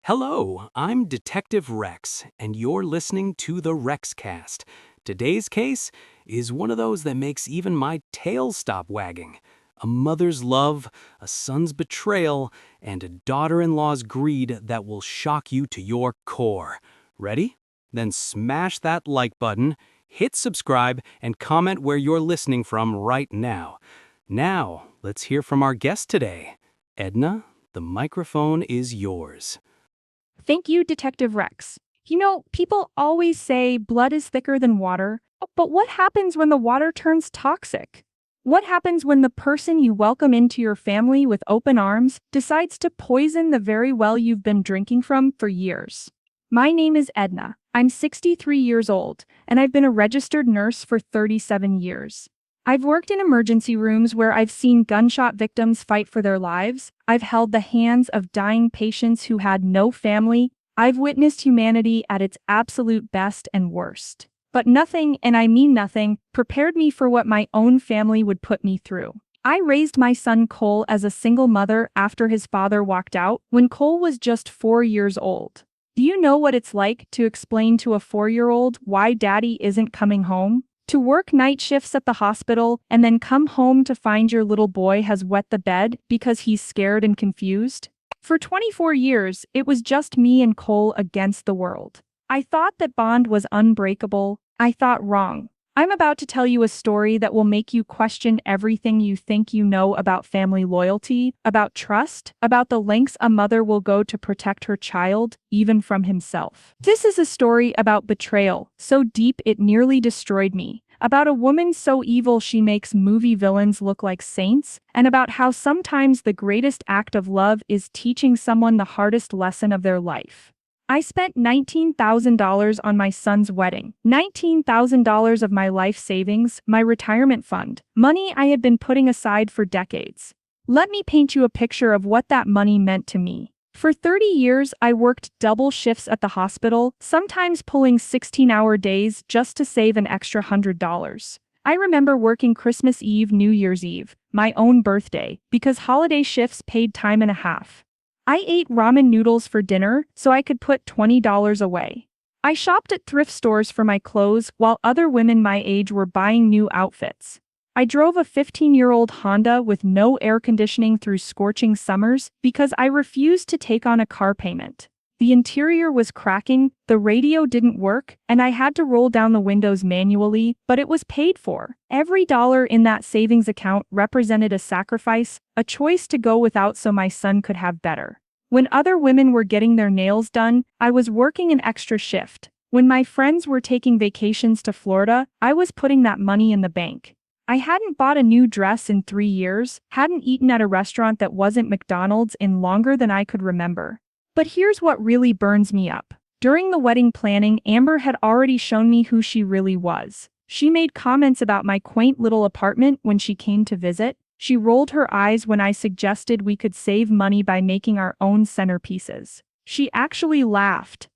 Hello, I'm Detective Rex, and you're listening to the REXCAST. Today's case is one of those that makes even my tail stop wagging. A mother's love, a son's betrayal, and a daughter-in-law's greed that will shock you to your core. Ready? Then smash that like button, hit subscribe, and comment where you're listening from right now. Now, let's hear from our guest today. Edna, the microphone is yours. Thank you, Detective Rex. People always say blood is thicker than water, but what happens when the water turns toxic? What happens when the person you welcome into your family with open arms decides to poison the very well you've been drinking from for years? My name is Edna. I'm 63 years old, and I've been a registered nurse for 37 years. I've worked in emergency rooms where I've seen gunshot victims fight for their lives. I've held the hands of dying patients who had no family. I've witnessed humanity at its absolute best and worst. But nothing, and I mean nothing, prepared me for what my own family would put me through. I raised my son Cole as a single mother after his father walked out when Cole was just 4 years old. Do you know what it's like to explain to a 4-year-old why daddy isn't coming home? To work night shifts at the hospital and then come home to find your little boy has wet the bed because he's scared and confused? For 24 years, it was just me and Cole against the world. I thought that bond was unbreakable. I thought wrong. I'm about to tell you a story that will make you question everything you think you know about family loyalty, about trust, about the lengths a mother will go to protect her child, even from himself. This is a story about betrayal, so deep it nearly destroyed me, about a woman so evil she makes movie villains look like saints, and about how sometimes the greatest act of love is teaching someone the hardest lesson of their life. I spent $19,000 on my son's wedding, $19,000 of my life savings, my retirement fund, money I had been putting aside for decades. Let me paint you a picture of what that money meant to me. For 30 years, I worked double shifts at the hospital, sometimes pulling 16-hour days just to save an extra $100. I remember working Christmas Eve, New Year's Eve, my own birthday, because holiday shifts paid time and a half. I ate ramen noodles for dinner so I could put $20 away. I shopped at thrift stores for my clothes while other women my age were buying new outfits. I drove a 15-year-old Honda with no air conditioning through scorching summers because I refused to take on a car payment. The interior was cracking, the radio didn't work, and I had to roll down the windows manually, but it was paid for. Every dollar in that savings account represented a sacrifice, a choice to go without so my son could have better. When other women were getting their nails done, I was working an extra shift. When my friends were taking vacations to Florida, I was putting that money in the bank. I hadn't bought a new dress in 3 years, hadn't eaten at a restaurant that wasn't McDonald's in longer than I could remember. But here's what really burns me up. During the wedding planning, Amber had already shown me who she really was. She made comments about my quaint little apartment when she came to visit. She rolled her eyes when I suggested we could save money by making our own centerpieces. She actually laughed.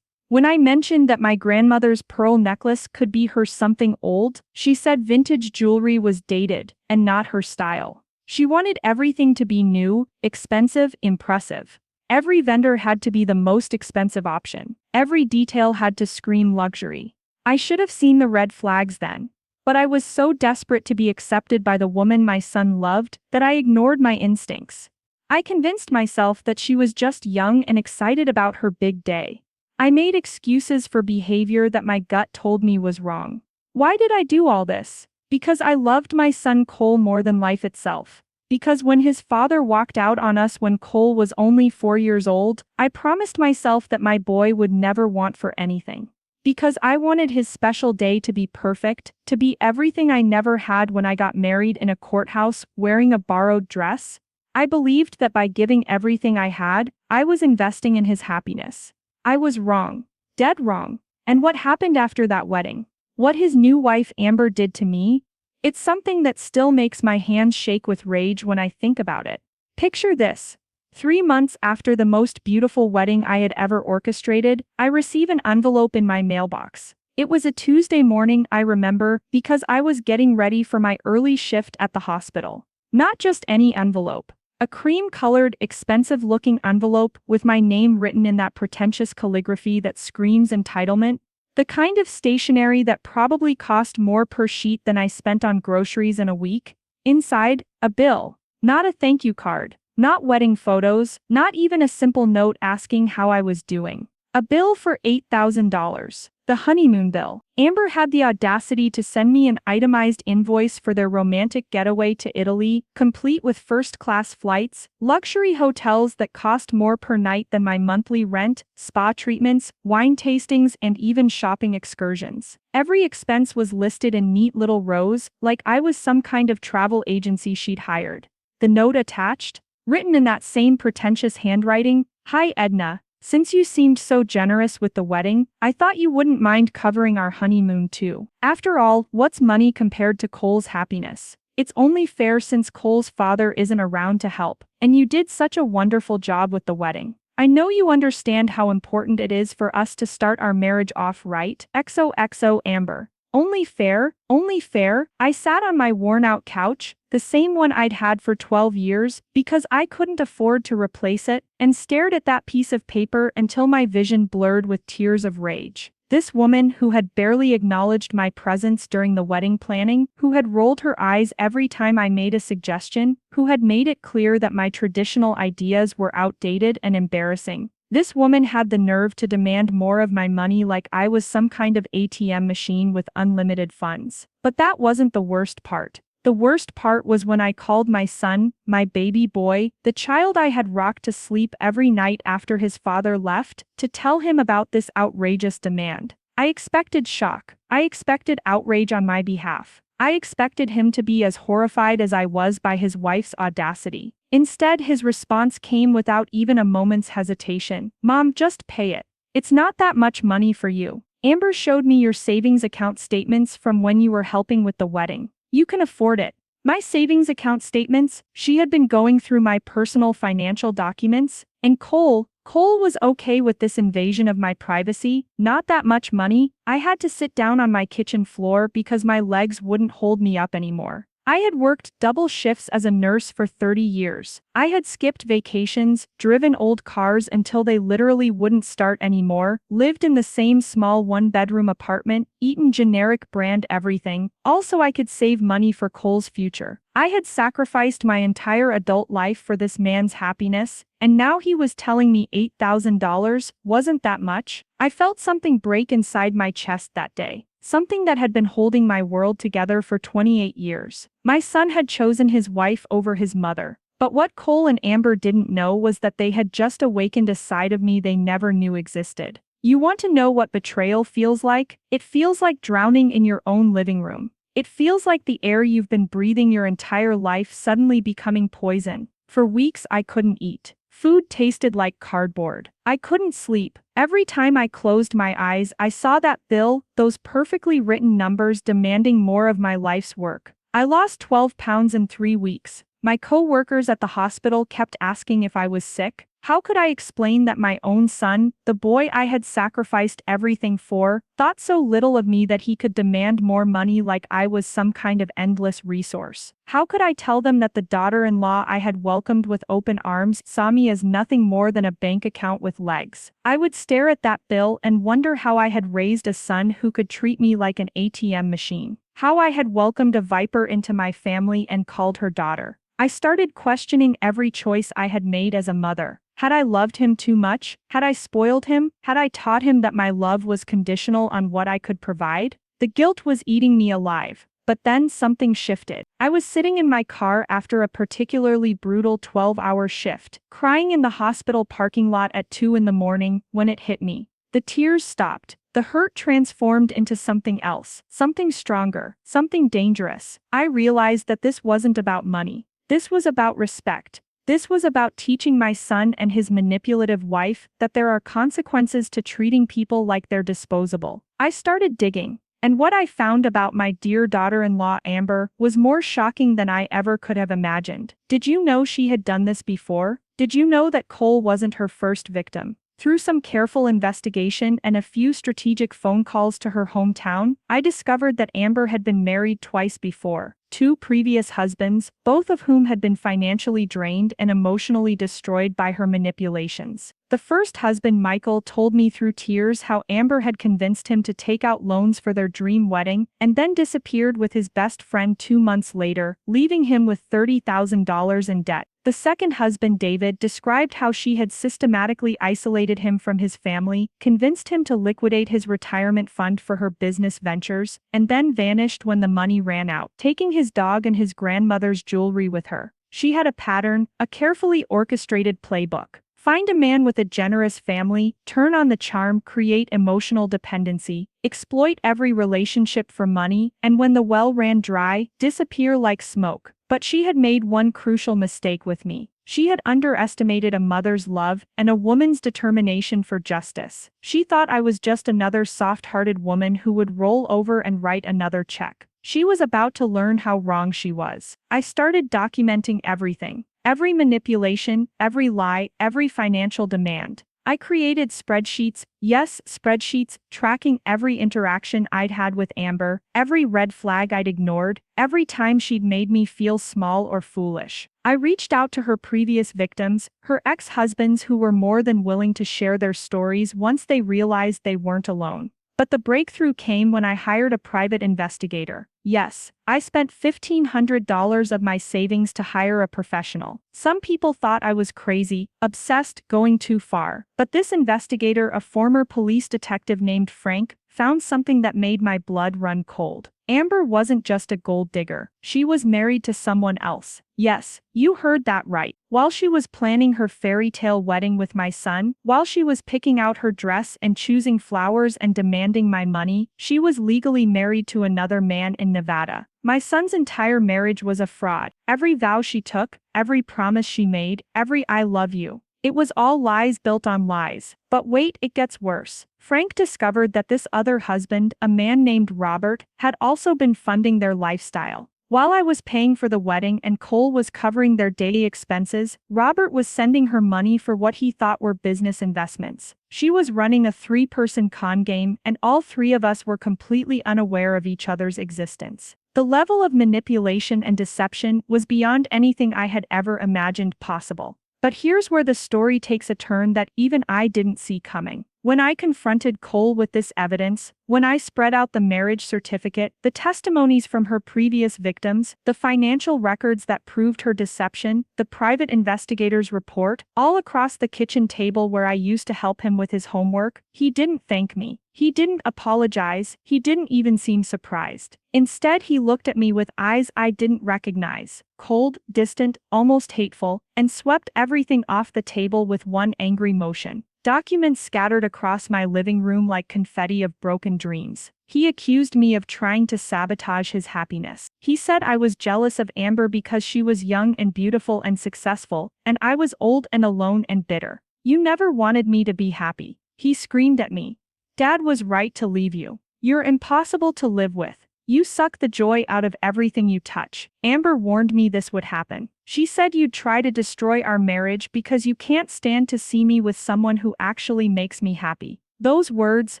When I mentioned that my grandmother's pearl necklace could be her something old, she said vintage jewelry was dated and not her style. She wanted everything to be new, expensive, impressive. Every vendor had to be the most expensive option. Every detail had to scream luxury. I should have seen the red flags then. But I was so desperate to be accepted by the woman my son loved that I ignored my instincts. I convinced myself that she was just young and excited about her big day. I made excuses for behavior that my gut told me was wrong. Why did I do all this? Because I loved my son Cole more than life itself. Because when his father walked out on us when Cole was only 4 years old, I promised myself that my boy would never want for anything. Because I wanted his special day to be perfect, to be everything I never had when I got married in a courthouse wearing a borrowed dress. I believed that by giving everything I had, I was investing in his happiness. I was wrong. Dead wrong. And what happened after that wedding? What his new wife Amber did to me? It's something that still makes my hands shake with rage when I think about it. Picture this. 3 months after the most beautiful wedding I had ever orchestrated, I receive an envelope in my mailbox. It was a Tuesday morning, I remember, because I was getting ready for my early shift at the hospital. Not just any envelope. A cream-colored, expensive-looking envelope with my name written in that pretentious calligraphy that screams entitlement. The kind of stationery that probably cost more per sheet than I spent on groceries in a week. Inside, a bill. Not a thank you card. Not wedding photos. Not even a simple note asking how I was doing. A bill for $8,000. The honeymoon bill. Amber had the audacity to send me an itemized invoice for their romantic getaway to Italy, complete with first-class flights, luxury hotels that cost more per night than my monthly rent, spa treatments, wine tastings, and even shopping excursions. Every expense was listed in neat little rows, like I was some kind of travel agency she'd hired. The note attached, written in that same pretentious handwriting, "Hi Edna. Since you seemed so generous with the wedding, I thought you wouldn't mind covering our honeymoon too. After all, what's money compared to Cole's happiness? It's only fair since Cole's father isn't around to help, and you did such a wonderful job with the wedding. I know you understand how important it is for us to start our marriage off right. XOXO Amber." Only fair, only fair. I sat on my worn-out couch, the same one I'd had for 12 years, because I couldn't afford to replace it, and stared at that piece of paper until my vision blurred with tears of rage. This woman who had barely acknowledged my presence during the wedding planning, who had rolled her eyes every time I made a suggestion, who had made it clear that my traditional ideas were outdated and embarrassing. This woman had the nerve to demand more of my money like I was some kind of ATM machine with unlimited funds. But that wasn't the worst part. The worst part was when I called my son, my baby boy, the child I had rocked to sleep every night after his father left, to tell him about this outrageous demand. I expected shock. I expected outrage on my behalf. I expected him to be as horrified as I was by his wife's audacity. Instead, his response came without even a moment's hesitation. "Mom, just pay it. It's not that much money for you. Amber showed me your savings account statements from when you were helping with the wedding. You can afford it." My savings account statements? She had been going through my personal financial documents, and Cole was okay with this invasion of my privacy. Not that much money. I had to sit down on my kitchen floor because my legs wouldn't hold me up anymore. I had worked double shifts as a nurse for 30 years. I had skipped vacations, driven old cars until they literally wouldn't start anymore, lived in the same small one-bedroom apartment, eaten generic brand everything, also I could save money for Cole's future. I had sacrificed my entire adult life for this man's happiness, and now he was telling me $8,000 wasn't that much. I felt something break inside my chest that day. Something that had been holding my world together for 28 years. My son had chosen his wife over his mother. But what Cole and Amber didn't know was that they had just awakened a side of me they never knew existed. You want to know what betrayal feels like? It feels like drowning in your own living room. It feels like the air you've been breathing your entire life suddenly becoming poison. For weeks I couldn't eat. Food tasted like cardboard. I couldn't sleep. Every time I closed my eyes, I saw that bill, those perfectly written numbers demanding more of my life's work. I lost 12 pounds in 3 weeks. My co-workers at the hospital kept asking if I was sick. How could I explain that my own son, the boy I had sacrificed everything for, thought so little of me that he could demand more money like I was some kind of endless resource? How could I tell them that the daughter-in-law I had welcomed with open arms saw me as nothing more than a bank account with legs? I would stare at that bill and wonder how I had raised a son who could treat me like an ATM machine. How I had welcomed a viper into my family and called her daughter. I started questioning every choice I had made as a mother. Had I loved him too much? Had I spoiled him? Had I taught him that my love was conditional on what I could provide? The guilt was eating me alive. But then something shifted. I was sitting in my car after a particularly brutal 12-hour shift, crying in the hospital parking lot at 2 in the morning, when it hit me. The tears stopped. The hurt transformed into something else, something stronger, something dangerous. I realized that this wasn't about money. This was about respect. This was about teaching my son and his manipulative wife that there are consequences to treating people like they're disposable. I started digging, and what I found about my dear daughter-in-law Amber was more shocking than I ever could have imagined. Did you know she had done this before? Did you know that Cole wasn't her first victim? Through some careful investigation and a few strategic phone calls to her hometown, I discovered that Amber had been married twice before. Two previous husbands, both of whom had been financially drained and emotionally destroyed by her manipulations. The first husband, Michael, told me through tears how Amber had convinced him to take out loans for their dream wedding and then disappeared with his best friend 2 months later, leaving him with $30,000 in debt. The second husband, David, described how she had systematically isolated him from his family, convinced him to liquidate his retirement fund for her business ventures, and then vanished when the money ran out, taking his dog and his grandmother's jewelry with her. She had a pattern, a carefully orchestrated playbook. Find a man with a generous family, turn on the charm, create emotional dependency, exploit every relationship for money, and when the well ran dry, disappear like smoke. But she had made one crucial mistake with me. She had underestimated a mother's love and a woman's determination for justice. She thought I was just another soft-hearted woman who would roll over and write another check. She was about to learn how wrong she was. I started documenting everything. Every manipulation, every lie, every financial demand. I created spreadsheets, yes, spreadsheets, tracking every interaction I'd had with Amber, every red flag I'd ignored, every time she'd made me feel small or foolish. I reached out to her previous victims, her ex-husbands who were more than willing to share their stories once they realized they weren't alone. But the breakthrough came when I hired a private investigator. Yes, I spent $1,500 of my savings to hire a professional. Some people thought I was crazy, obsessed, going too far. But this investigator, a former police detective named Frank, found something that made my blood run cold. Amber wasn't just a gold digger. She was married to someone else. Yes, you heard that right. While she was planning her fairy tale wedding with my son, while she was picking out her dress and choosing flowers and demanding my money, she was legally married to another man in Nevada. My son's entire marriage was a fraud. Every vow she took, every promise she made, every I love you. It was all lies built on lies. But wait, it gets worse. Frank discovered that this other husband, a man named Robert, had also been funding their lifestyle. While I was paying for the wedding and Cole was covering their daily expenses, Robert was sending her money for what he thought were business investments. She was running a 3-person con game, and all three of us were completely unaware of each other's existence. The level of manipulation and deception was beyond anything I had ever imagined possible. But here's where the story takes a turn that even I didn't see coming. When I confronted Cole with this evidence, when I spread out the marriage certificate, the testimonies from her previous victims, the financial records that proved her deception, the private investigator's report, all across the kitchen table where I used to help him with his homework, he didn't thank me. He didn't apologize. He didn't even seem surprised. Instead, he looked at me with eyes I didn't recognize, cold, distant, almost hateful, and swept everything off the table with one angry motion. Documents scattered across my living room like confetti of broken dreams. He accused me of trying to sabotage his happiness. He said I was jealous of Amber because she was young and beautiful and successful, and I was old and alone and bitter. You never wanted me to be happy. He screamed at me. Dad was right to leave you. You're impossible to live with. You suck the joy out of everything you touch. Amber warned me this would happen. She said you'd try to destroy our marriage because you can't stand to see me with someone who actually makes me happy. Those words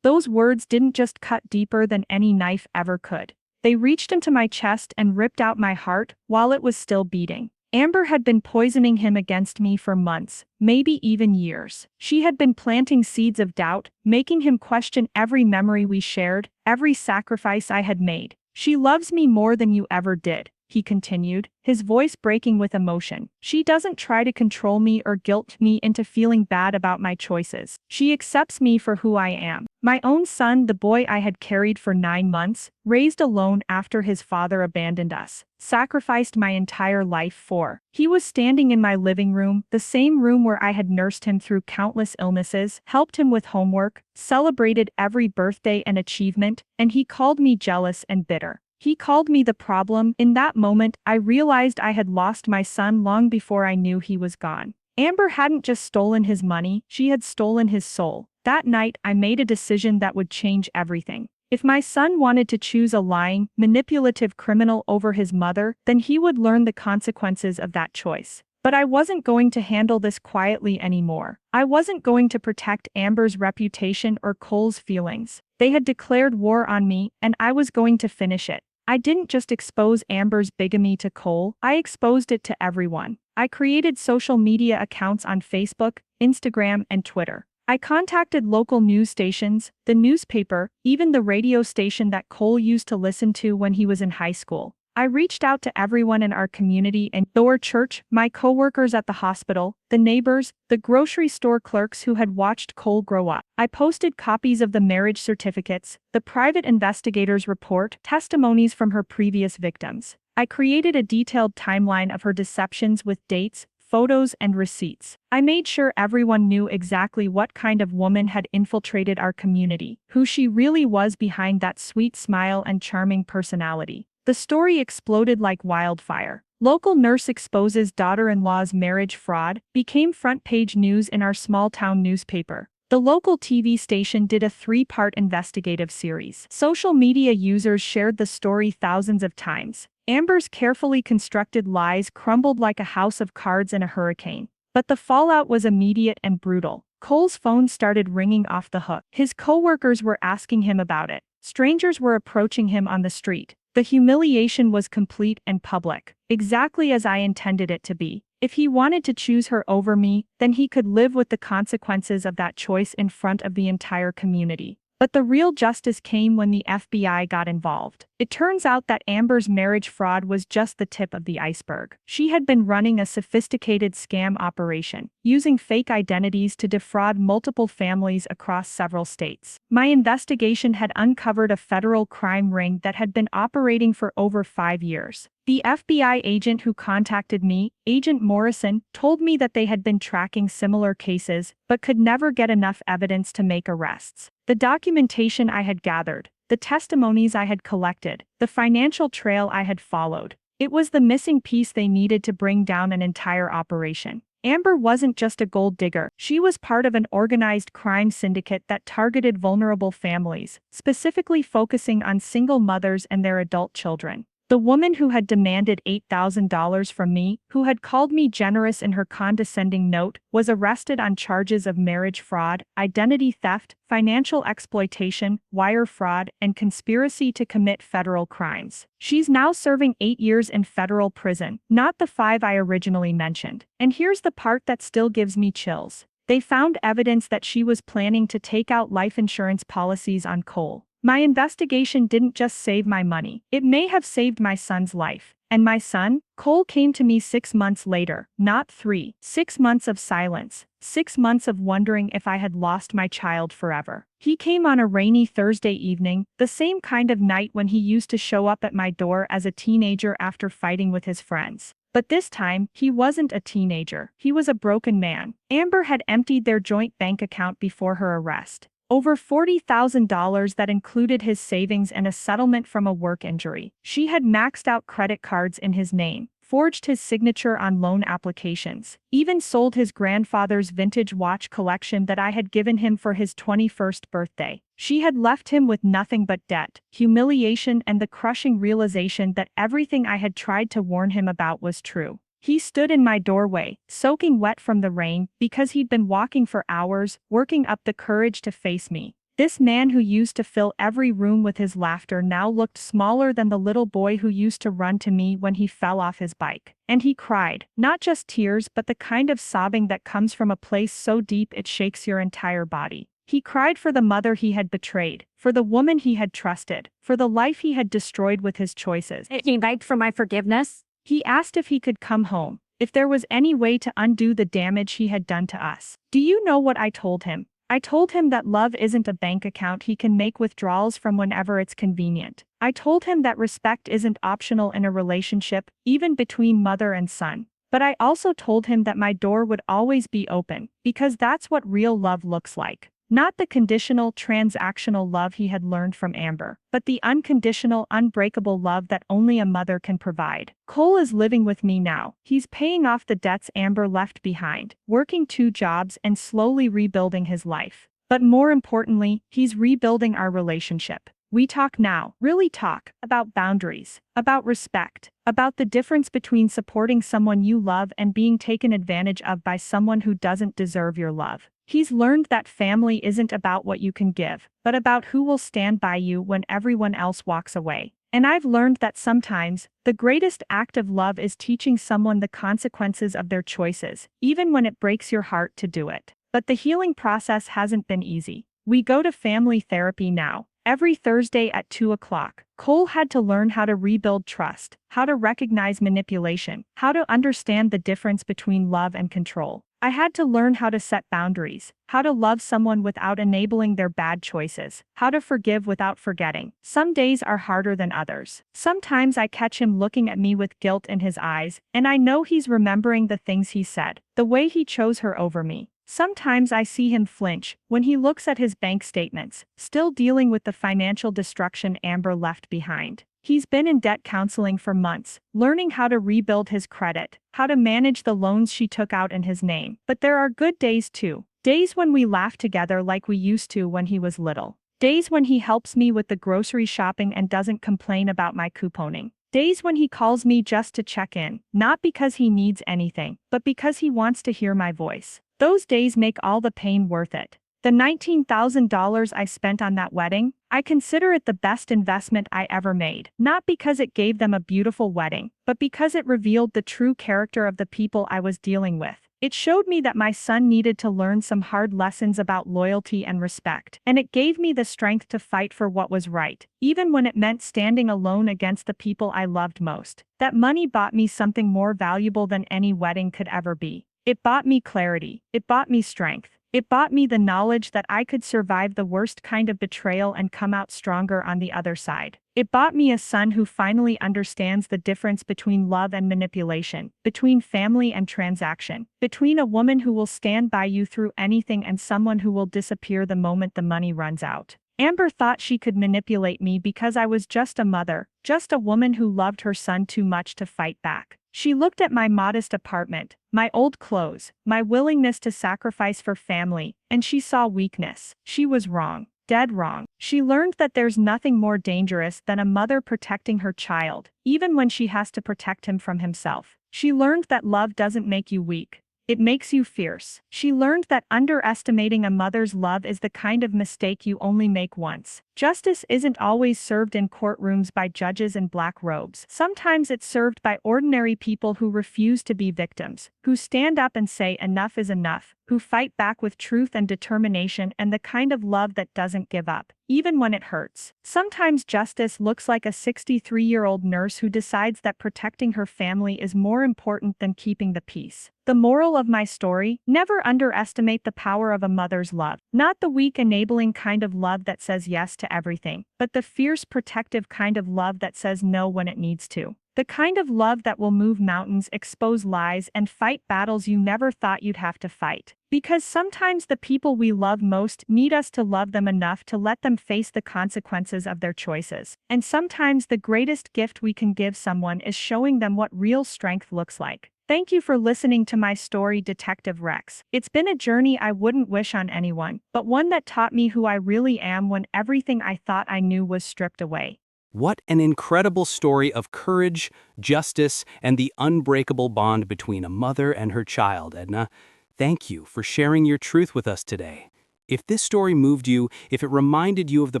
didn't just cut deeper than any knife ever could. They reached into my chest and ripped out my heart while it was still beating. Amber had been poisoning him against me for months, maybe even years. She had been planting seeds of doubt, making him question every memory we shared, every sacrifice I had made. She loves me more than you ever did, he continued, his voice breaking with emotion. She doesn't try to control me or guilt me into feeling bad about my choices. She accepts me for who I am. My own son, the boy I had carried for 9 months, raised alone after his father abandoned us, sacrificed my entire life for. He was standing in my living room, the same room where I had nursed him through countless illnesses, helped him with homework, celebrated every birthday and achievement, and he called me jealous and bitter. He called me the problem. In that moment, I realized I had lost my son long before I knew he was gone. Amber hadn't just stolen his money, she had stolen his soul. That night, I made a decision that would change everything. If my son wanted to choose a lying, manipulative criminal over his mother, then he would learn the consequences of that choice. But I wasn't going to handle this quietly anymore. I wasn't going to protect Amber's reputation or Cole's feelings. They had declared war on me, and I was going to finish it. I didn't just expose Amber's bigamy to Cole, I exposed it to everyone. I created social media accounts on Facebook, Instagram, and Twitter. I contacted local news stations, the newspaper, even the radio station that Cole used to listen to when he was in high school. I reached out to everyone in our community and our church, my coworkers at the hospital, the neighbors, the grocery store clerks who had watched Cole grow up. I posted copies of the marriage certificates, the private investigator's report, testimonies from her previous victims. I created a detailed timeline of her deceptions with dates, photos, and receipts. I made sure everyone knew exactly what kind of woman had infiltrated our community, who she really was behind that sweet smile and charming personality. The story exploded like wildfire. Local nurse exposes daughter-in-law's marriage fraud became front-page news in our small-town newspaper. The local TV station did a 3-part investigative series. Social media users shared the story thousands of times. Amber's carefully constructed lies crumbled like a house of cards in a hurricane. But the fallout was immediate and brutal. Cole's phone started ringing off the hook. His coworkers were asking him about it. Strangers were approaching him on the street. The humiliation was complete and public, exactly as I intended it to be. If he wanted to choose her over me, then he could live with the consequences of that choice in front of the entire community. But the real justice came when the FBI got involved. It turns out that Amber's marriage fraud was just the tip of the iceberg. She had been running a sophisticated scam operation, using fake identities to defraud multiple families across several states. My investigation had uncovered a federal crime ring that had been operating for over 5 years. The FBI agent who contacted me, Agent Morrison, told me that they had been tracking similar cases, but could never get enough evidence to make arrests. The documentation I had gathered, the testimonies I had collected, the financial trail I had followed. It was the missing piece they needed to bring down an entire operation. Amber wasn't just a gold digger. She was part of an organized crime syndicate that targeted vulnerable families, specifically focusing on single mothers and their adult children. The woman who had demanded $8,000 from me, who had called me generous in her condescending note, was arrested on charges of marriage fraud, identity theft, financial exploitation, wire fraud, and conspiracy to commit federal crimes. She's now serving 8 years in federal prison, not the 5 I originally mentioned. And here's the part that still gives me chills. They found evidence that she was planning to take out life insurance policies on Cole. My investigation didn't just save my money, it may have saved my son's life. And my son? Cole came to me 6 months later, not 3. 6 months of silence. 6 months of wondering if I had lost my child forever. He came on a rainy Thursday evening, the same kind of night when he used to show up at my door as a teenager after fighting with his friends. But this time, he wasn't a teenager. He was a broken man. Amber had emptied their joint bank account before her arrest. Over $40,000 that included his savings and a settlement from a work injury. She had maxed out credit cards in his name, forged his signature on loan applications, even sold his grandfather's vintage watch collection that I had given him for his 21st birthday. She had left him with nothing but debt, humiliation, and the crushing realization that everything I had tried to warn him about was true. He stood in my doorway, soaking wet from the rain, because he'd been walking for hours, working up the courage to face me. This man who used to fill every room with his laughter now looked smaller than the little boy who used to run to me when he fell off his bike. And he cried, not just tears but the kind of sobbing that comes from a place so deep it shakes your entire body. He cried for the mother he had betrayed, for the woman he had trusted, for the life he had destroyed with his choices. He begged for my forgiveness. He asked if he could come home, if there was any way to undo the damage he had done to us. Do you know what I told him? I told him that love isn't a bank account he can make withdrawals from whenever it's convenient. I told him that respect isn't optional in a relationship, even between mother and son. But I also told him that my door would always be open, because that's what real love looks like. Not the conditional, transactional love he had learned from Amber, but the unconditional, unbreakable love that only a mother can provide. Cole is living with me now. He's paying off the debts Amber left behind, working 2 jobs and slowly rebuilding his life. But more importantly, he's rebuilding our relationship. We talk now, really talk, about boundaries, about respect, about the difference between supporting someone you love and being taken advantage of by someone who doesn't deserve your love. He's learned that family isn't about what you can give, but about who will stand by you when everyone else walks away. And I've learned that sometimes, the greatest act of love is teaching someone the consequences of their choices, even when it breaks your heart to do it. But the healing process hasn't been easy. We go to family therapy now, every Thursday at 2 o'clock. Cole had to learn how to rebuild trust, how to recognize manipulation, how to understand the difference between love and control. I had to learn how to set boundaries, how to love someone without enabling their bad choices, how to forgive without forgetting. Some days are harder than others. Sometimes I catch him looking at me with guilt in his eyes, and I know he's remembering the things he said, the way he chose her over me. Sometimes I see him flinch when he looks at his bank statements, still dealing with the financial destruction Amber left behind. He's been in debt counseling for months, learning how to rebuild his credit, how to manage the loans she took out in his name. But there are good days too. Days when we laugh together like we used to when he was little. Days when he helps me with the grocery shopping and doesn't complain about my couponing. Days when he calls me just to check in, not because he needs anything, but because he wants to hear my voice. Those days make all the pain worth it. The $19,000 I spent on that wedding, I consider it the best investment I ever made. Not because it gave them a beautiful wedding, but because it revealed the true character of the people I was dealing with. It showed me that my son needed to learn some hard lessons about loyalty and respect, and it gave me the strength to fight for what was right, even when it meant standing alone against the people I loved most. That money bought me something more valuable than any wedding could ever be. It bought me clarity. It bought me strength. It bought me the knowledge that I could survive the worst kind of betrayal and come out stronger on the other side. It bought me a son who finally understands the difference between love and manipulation, between family and transaction, between a woman who will stand by you through anything and someone who will disappear the moment the money runs out. Amber thought she could manipulate me because I was just a mother, just a woman who loved her son too much to fight back. She looked at my modest apartment, my old clothes, my willingness to sacrifice for family, and she saw weakness. She was wrong. Dead wrong. She learned that there's nothing more dangerous than a mother protecting her child, even when she has to protect him from himself. She learned that love doesn't make you weak. It makes you fierce. She learned that underestimating a mother's love is the kind of mistake you only make once. Justice isn't always served in courtrooms by judges in black robes. Sometimes it's served by ordinary people who refuse to be victims, who stand up and say enough is enough, who fight back with truth and determination and the kind of love that doesn't give up, even when it hurts. Sometimes justice looks like a 63-year-old nurse who decides that protecting her family is more important than keeping the peace. The moral of my story: never underestimate the power of a mother's love. Not the weak, enabling kind of love that says yes to everything, but the fierce, protective kind of love that says no when it needs to. The kind of love that will move mountains, expose lies, and fight battles you never thought you'd have to fight. Because sometimes the people we love most need us to love them enough to let them face the consequences of their choices. And sometimes the greatest gift we can give someone is showing them what real strength looks like. Thank you for listening to my story, Detective Rex. It's been a journey I wouldn't wish on anyone, but one that taught me who I really am when everything I thought I knew was stripped away. What an incredible story of courage, justice, and the unbreakable bond between a mother and her child, Edna. Thank you for sharing your truth with us today. If this story moved you, if it reminded you of the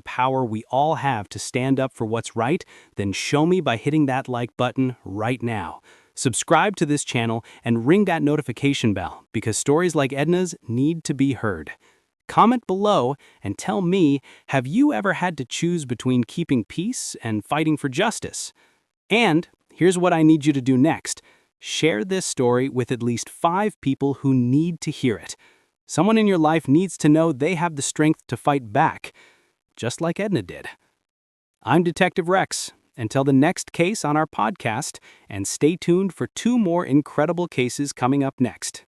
power we all have to stand up for what's right, then show me by hitting that like button right now. Subscribe to this channel and ring that notification bell, because stories like Edna's need to be heard. Comment below and tell me, have you ever had to choose between keeping peace and fighting for justice? And here's what I need you to do next. Share this story with at least 5 people who need to hear it. Someone in your life needs to know they have the strength to fight back, just like Edna did. I'm Detective Rex. Until the next case on our podcast, and stay tuned for 2 more incredible cases coming up next.